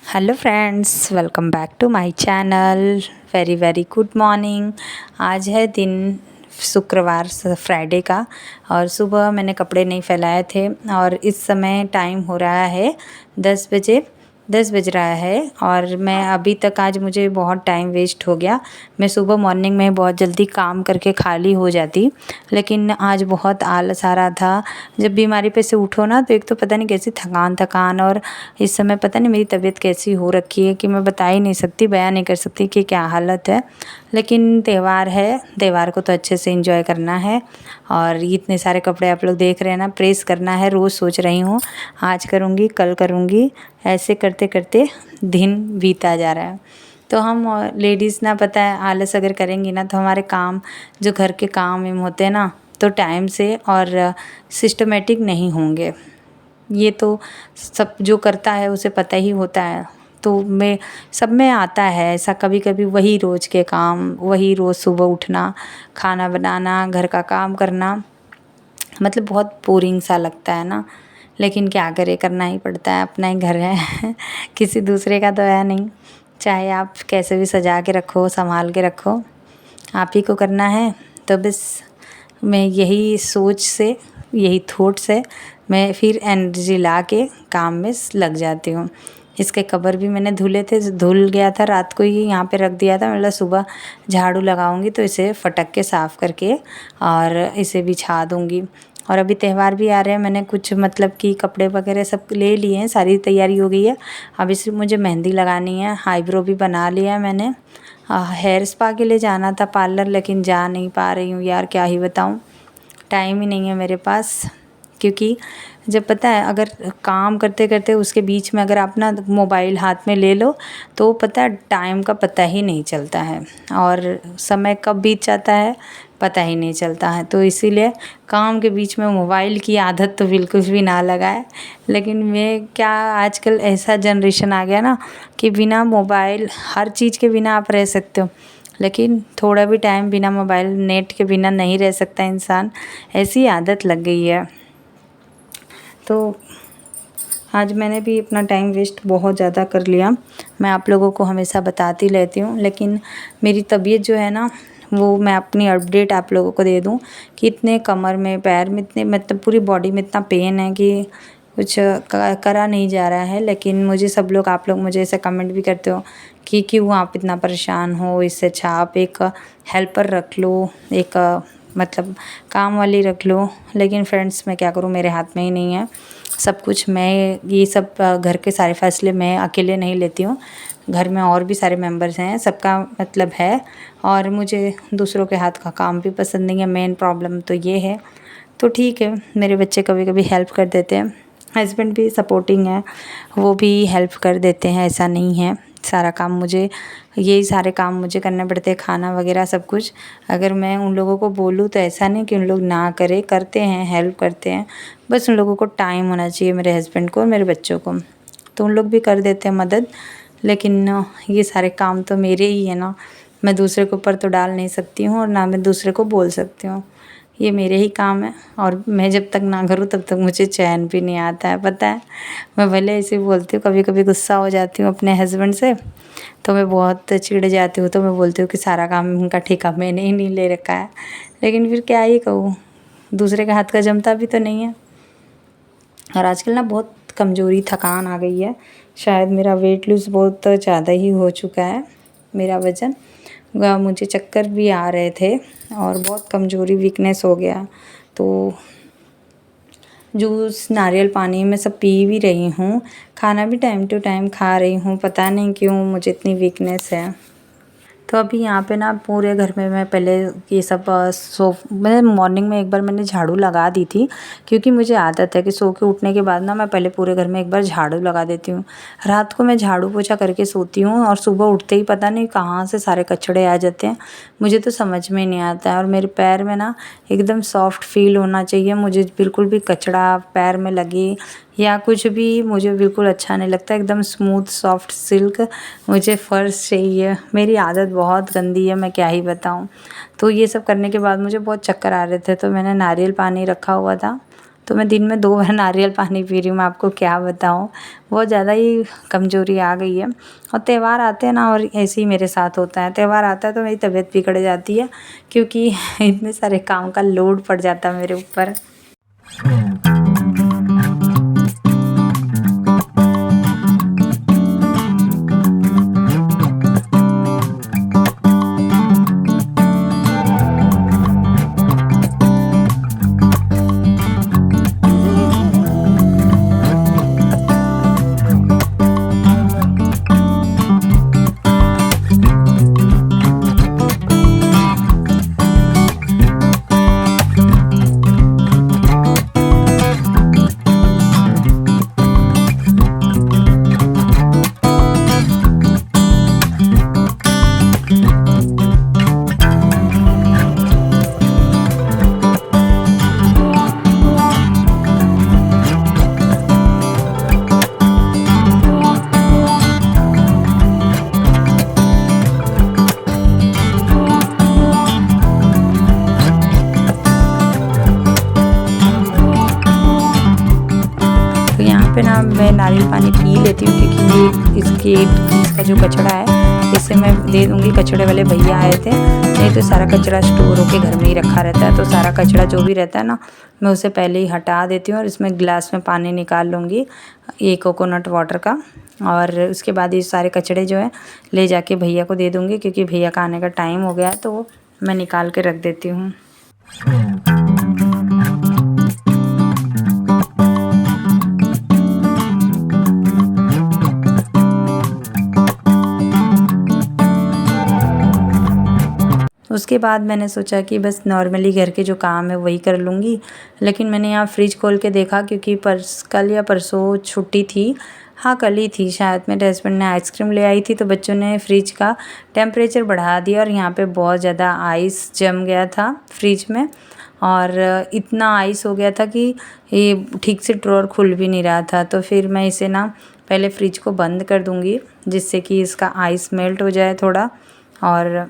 Hello friends, welcome back to my channel. Very very good morning. आज है दिन शुक्रवार फ्राइडे का और सुबह मैंने कपड़े नहीं फैलाए थे और इस समय टाइम हो रहा है 10 बज रहा है और मैं अभी तक आज मुझे बहुत टाइम वेस्ट हो गया। मैं सुबह मॉर्निंग में बहुत जल्दी काम करके खाली हो जाती, लेकिन आज बहुत आलस आ रहा था। जब बीमारी पे से उठो ना तो एक तो पता नहीं कैसी थकान थकान और इस समय पता नहीं मेरी तबीयत कैसी हो रखी है कि मैं बता ही नहीं सकती, बयान नहीं कर सकती कि क्या हालत है। लेकिन त्यौहार है, त्यौहार को तो अच्छे से एंजॉय करना है। और इतने सारे कपड़े आप लोग देख रहे हैं ना, प्रेस करना है। रोज़ सोच रही हूँ आज करूँगी कल करूँगी, ऐसे करते करते दिन बीता जा रहा है। तो हम लेडीज़ ना, पता है, आलस अगर करेंगी ना तो हमारे काम, जो घर के काम एम होते हैं ना, तो टाइम से और सिस्टमेटिक नहीं होंगे। ये तो सब जो करता है उसे पता ही होता है। तो मैं सब में आता है ऐसा, कभी कभी वही रोज़ के काम, वही रोज़ सुबह उठना, खाना बनाना, घर का काम करना, मतलब बहुत बोरिंग सा लगता है ना। लेकिन क्या करें, करना ही पड़ता है, अपना ही घर है किसी दूसरे का तो है नहीं। चाहे आप कैसे भी सजा के रखो, संभाल के रखो, आप ही को करना है। तो बस मैं यही सोच से, यही थॉट से मैं फिर एनर्जी ला के काम में लग जाती हूँ। इसके कवर भी मैंने धुले थे, धुल गया था रात को ही, यहाँ पे रख दिया था। मतलब सुबह झाड़ू लगाऊंगी तो इसे फटक के साफ़ करके और इसे बिछा दूंगी। और अभी त्यौहार भी आ रहे हैं, मैंने कुछ मतलब कि कपड़े वगैरह सब ले लिए हैं, सारी तैयारी हो गई है। अब इसे मुझे मेहंदी लगानी है, आईब्रो भी बना लिया है मैंने। हेयर स्पा के लिए जाना था पार्लर, लेकिन जा नहीं पा रही हूँ यार, क्या ही बताऊँ, टाइम ही नहीं है मेरे पास। क्योंकि जब पता है, अगर काम करते करते उसके बीच में अगर आप ना मोबाइल हाथ में ले लो तो पता है टाइम का पता ही नहीं चलता है और समय कब बीत जाता है पता ही नहीं चलता है। तो इसीलिए काम के बीच में मोबाइल की आदत तो बिल्कुल भी ना लगाए। लेकिन मैं क्या, आजकल ऐसा जनरेशन आ गया ना कि बिना मोबाइल, हर चीज़ के बिना आप रह सकते हो, लेकिन थोड़ा भी टाइम बिना मोबाइल नेट के बिना नहीं रह सकता इंसान, ऐसी आदत लग गई है। तो आज मैंने भी अपना टाइम वेस्ट बहुत ज़्यादा कर लिया। मैं आप लोगों को हमेशा बताती रहती हूँ, लेकिन मेरी तबीयत जो है ना, वो मैं अपनी अपडेट आप लोगों को दे दूँ कि इतने कमर में, पैर में, इतने मतलब पूरी बॉडी में इतना पेन है कि कुछ करा नहीं जा रहा है। लेकिन मुझे सब लोग, आप लोग मुझे ऐसे कमेंट भी करते हो कि क्यों आप इतना परेशान हो, इससे अच्छा आप एक हेल्पर रख लो, एक मतलब काम वाली रख लो। लेकिन फ्रेंड्स, मैं क्या करूँ, मेरे हाथ में ही नहीं है सब कुछ। मैं ये सब घर के सारे फैसले मैं अकेले नहीं लेती हूँ, घर में और भी सारे मेंबर्स हैं, सबका मतलब है। और मुझे दूसरों के हाथ का काम भी पसंद नहीं है, मेन प्रॉब्लम तो ये है। तो ठीक है, मेरे बच्चे कभी कभी हेल्प कर देते हैं, हस्बैंड भी सपोर्टिंग है, वो भी हेल्प कर देते हैं, ऐसा नहीं है। सारा काम मुझे, यही सारे काम मुझे करने पड़ते हैं, खाना वगैरह सब कुछ। अगर मैं उन लोगों को बोलूँ तो ऐसा नहीं कि उन लोग ना करें, करते हैं, हेल्प करते हैं। बस उन लोगों को टाइम होना चाहिए, मेरे हस्बैंड को और मेरे बच्चों को, तो उन लोग भी कर देते हैं मदद। लेकिन ये सारे काम तो मेरे ही है ना, मैं दूसरे के ऊपर तो डाल नहीं सकती हूँ और ना मैं दूसरे को बोल सकती हूँ। ये मेरे ही काम है और मैं जब तक ना करूँ तब तक मुझे चैन भी नहीं आता है, पता है। मैं भले ऐसे बोलती हूँ, कभी कभी गुस्सा हो जाती हूँ अपने हस्बैंड से, तो मैं बहुत चिढ़ जाती हूँ। तो मैं बोलती हूँ कि सारा काम उनका ठेका मैंने ही नहीं ले रखा है। लेकिन फिर क्या ही कहूँ, दूसरे के हाथ का जमता भी तो नहीं है। और आजकल ना बहुत कमज़ोरी, थकान आ गई है। शायद मेरा वेट लूज़ बहुत ज़्यादा ही हो चुका है, मेरा वज़न। मुझे चक्कर भी आ रहे थे और बहुत कमज़ोरी, वीकनेस हो गया। तो जूस, नारियल पानी मैं सब पी भी रही हूँ, खाना भी टाइम टू टाइम खा रही हूँ। पता नहीं क्यों मुझे इतनी वीकनेस है। तो अभी यहाँ पे ना पूरे घर में मैं पहले ये सब मैं मॉर्निंग में एक बार मैंने झाड़ू लगा दी थी, क्योंकि मुझे आदत है कि सो के उठने के बाद ना मैं पहले पूरे घर में एक बार झाड़ू लगा देती हूँ। रात को मैं झाड़ू पोछा करके सोती हूँ और सुबह उठते ही पता नहीं कहाँ से सारे कचड़े आ जाते हैं, मुझे तो समझ में नहीं आता है। और मेरे पैर में ना एकदम सॉफ्ट फील होना चाहिए, मुझे बिल्कुल भी कचड़ा पैर में लगे या कुछ भी मुझे बिल्कुल अच्छा नहीं लगता। एकदम स्मूथ सॉफ्ट सिल्क मुझे फ़र्श चाहिए। मेरी आदत बहुत गंदी है, मैं क्या ही बताऊँ। तो ये सब करने के बाद मुझे बहुत चक्कर आ रहे थे, तो मैंने नारियल पानी रखा हुआ था, तो मैं दिन में 2 बार नारियल पानी पी रही हूँ। मैं आपको क्या बताऊँ, बहुत ज़्यादा ही कमज़ोरी आ गई है। और त्यौहार आते हैं ना, और ऐसे ही मेरे साथ होता है, त्यौहार आता है तो मेरी तबीयत बिगड़ जाती है, क्योंकि इतने सारे काम का लोड पड़ जाता है मेरे ऊपर। पे ना मैं नारियल पानी पी लेती हूँ, क्योंकि इसका जो कचरा है इसे मैं दे दूँगी। कचड़े वाले भैया आए थे, नहीं तो सारा कचरा स्टोर होके घर में ही रखा रहता है, तो सारा कचरा जो भी रहता है ना, मैं उसे पहले ही हटा देती हूँ और इसमें गिलास में पानी निकाल लूँगी, ये कोकोनट वाटर का। और उसके बाद ये सारे कचड़े जो है ले जाके भैया को दे दूँगी, क्योंकि भैया का आने का टाइम हो गया है, तो मैं निकाल के रख देती हूँ। उसके बाद मैंने सोचा कि बस नॉर्मली घर के जो काम है वही कर लूँगी, लेकिन मैंने यहाँ फ्रिज खोल के देखा, क्योंकि कल या परसों छुट्टी थी, हाँ कल ही थी शायद, मेरे हस्बैंड ने आइसक्रीम ले आई थी, तो बच्चों ने फ्रिज का टेम्परेचर बढ़ा दिया और यहाँ पे बहुत ज़्यादा आइस जम गया था फ्रिज में। और इतना आइस हो गया था कि ये ठीक से ड्रॉअर खुल भी नहीं रहा था। तो फिर मैं इसे ना पहले फ्रिज को बंद कर दूँगी, जिससे कि इसका आइस मेल्ट हो जाए थोड़ा, और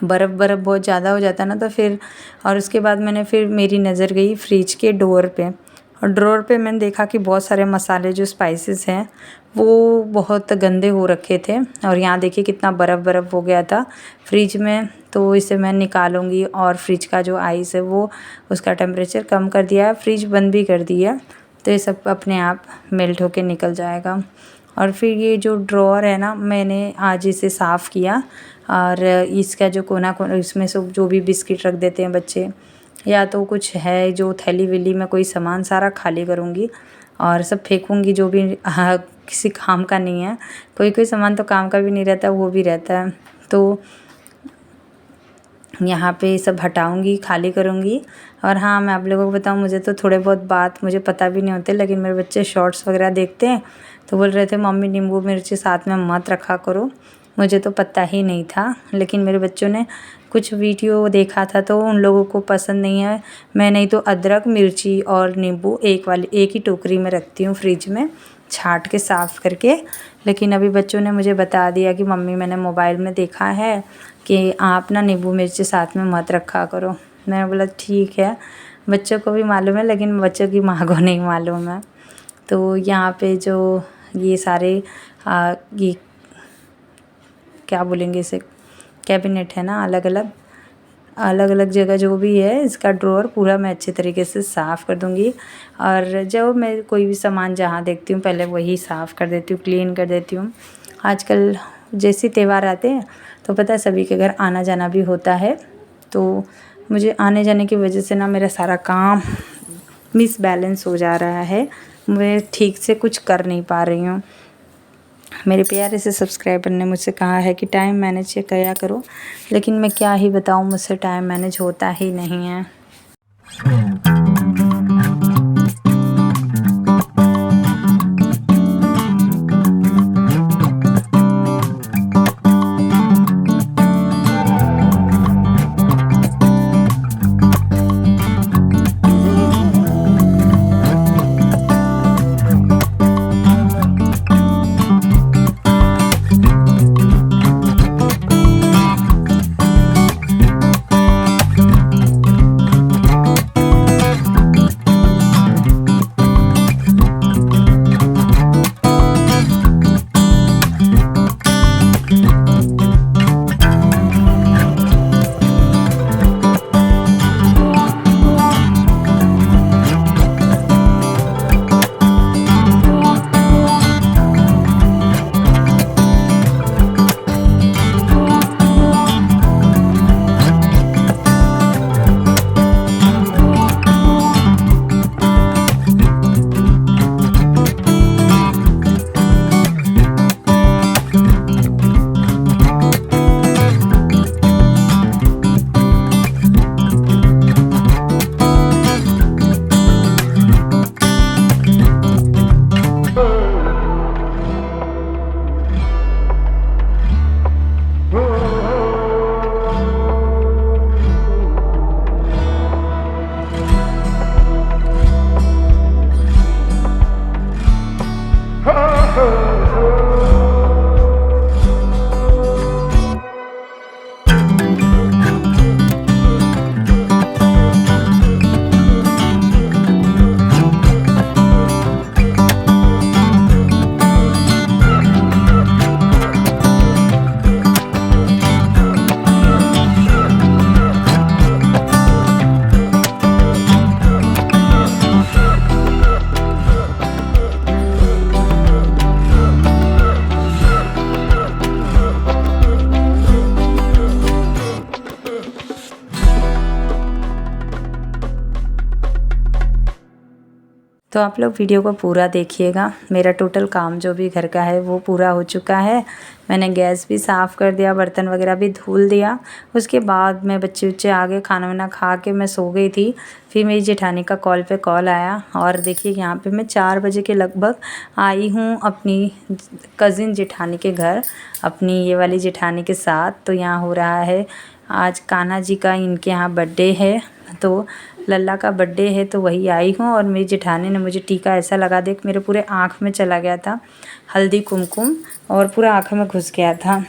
बर्फ़ बहुत ज़्यादा हो जाता ना तो फिर। और उसके बाद फिर मेरी नज़र गई फ्रिज के डोर पे, और ड्रॉअर पे मैंने देखा कि बहुत सारे मसाले जो स्पाइसेस हैं वो बहुत गंदे हो रखे थे, और यहाँ देखिए कितना बर्फ़ हो गया था फ्रिज में। तो इसे मैं निकालूंगी, और फ्रिज का जो आइस है वो उसका टेम्परेचर कम कर दिया है, फ्रिज बंद भी कर दिया, तो ये सब अपने आप मेल्ट होके निकल जाएगा। और फिर ये जो ड्रॉअर है ना, मैंने आज इसे साफ़ किया, और इसका जो कोना इसमें से जो भी बिस्किट रख देते हैं बच्चे, या तो कुछ है जो थैली वैली में कोई सामान सारा खाली करूँगी और सब फेंकूँगी, जो भी किसी काम का नहीं है। कोई सामान तो काम का भी नहीं रहता, वो भी रहता है, तो यहाँ पे सब हटाऊँगी, खाली करूँगी। और हाँ, मैं आप लोगों को बताऊँ, मुझे तो थोड़े बहुत बात मुझे पता भी नहीं होते, लेकिन मेरे बच्चे शॉर्ट्स वगैरह देखते हैं तो बोल रहे थे मम्मी नींबू मिर्ची साथ में मत रखा करो। मुझे तो पता ही नहीं था, लेकिन मेरे बच्चों ने कुछ वीडियो देखा था तो उन लोगों को पसंद नहीं है। मैं नहीं तो अदरक, मिर्ची और नींबू एक ही टोकरी में रखती हूँ फ्रिज में, छाँट के साफ़ करके। लेकिन अभी बच्चों ने मुझे बता दिया कि मम्मी मैंने मोबाइल में देखा है कि आप ना नींबू मिर्ची साथ में मत रखा करो। मैंने बोला ठीक है, बच्चों को भी मालूम है, लेकिन बच्चों की माँ को नहीं मालूम है। तो यहाँ पे जो ये सारे ये क्या बोलेंगे इसे, कैबिनेट है ना, अलग अलग जगह जो भी है, इसका ड्रॉअर पूरा मैं अच्छे तरीके से साफ़ कर दूँगी। और जब मैं कोई भी सामान जहाँ देखती हूँ पहले वही साफ़ कर देती हूँ, क्लीन कर देती हूँ। आजकल जैसे त्यौहार आते हैं तो पता है सभी के घर आना जाना भी होता है, तो मुझे आने जाने की वजह से ना मेरा सारा काम मिसबैलेंस हो जा रहा है, मैं ठीक से कुछ कर नहीं पा रही हूँ। मेरे प्यारे से सब्सक्राइबर ने मुझसे कहा है कि टाइम मैनेज किया करो, लेकिन मैं क्या ही बताऊँ, मुझसे टाइम मैनेज होता ही नहीं है। तो आप लोग वीडियो को पूरा देखिएगा। मेरा टोटल काम जो भी घर का है वो पूरा हो चुका है। मैंने गैस भी साफ़ कर दिया, बर्तन वगैरह भी धुल दिया। उसके बाद मैं बच्चे आ गए, खाना वाना खा के मैं सो गई थी। फिर मेरी जेठानी का कॉल आया और देखिए यहाँ पे मैं 4 बजे के लगभग आई हूँ अपनी कज़िन जेठानी के घर, अपनी ये वाली जेठानी के साथ। तो यहाँ हो रहा है आज कान्हा जी का, इनके यहाँ बर्थडे है, तो लल्ला का बर्थडे है, तो वही आई हूँ। और मेरी जेठानी ने मुझे टीका ऐसा लगा दे कि मेरे पूरे आँख में चला गया था हल्दी कुमकुम, और पूरा आँख में घुस गया था।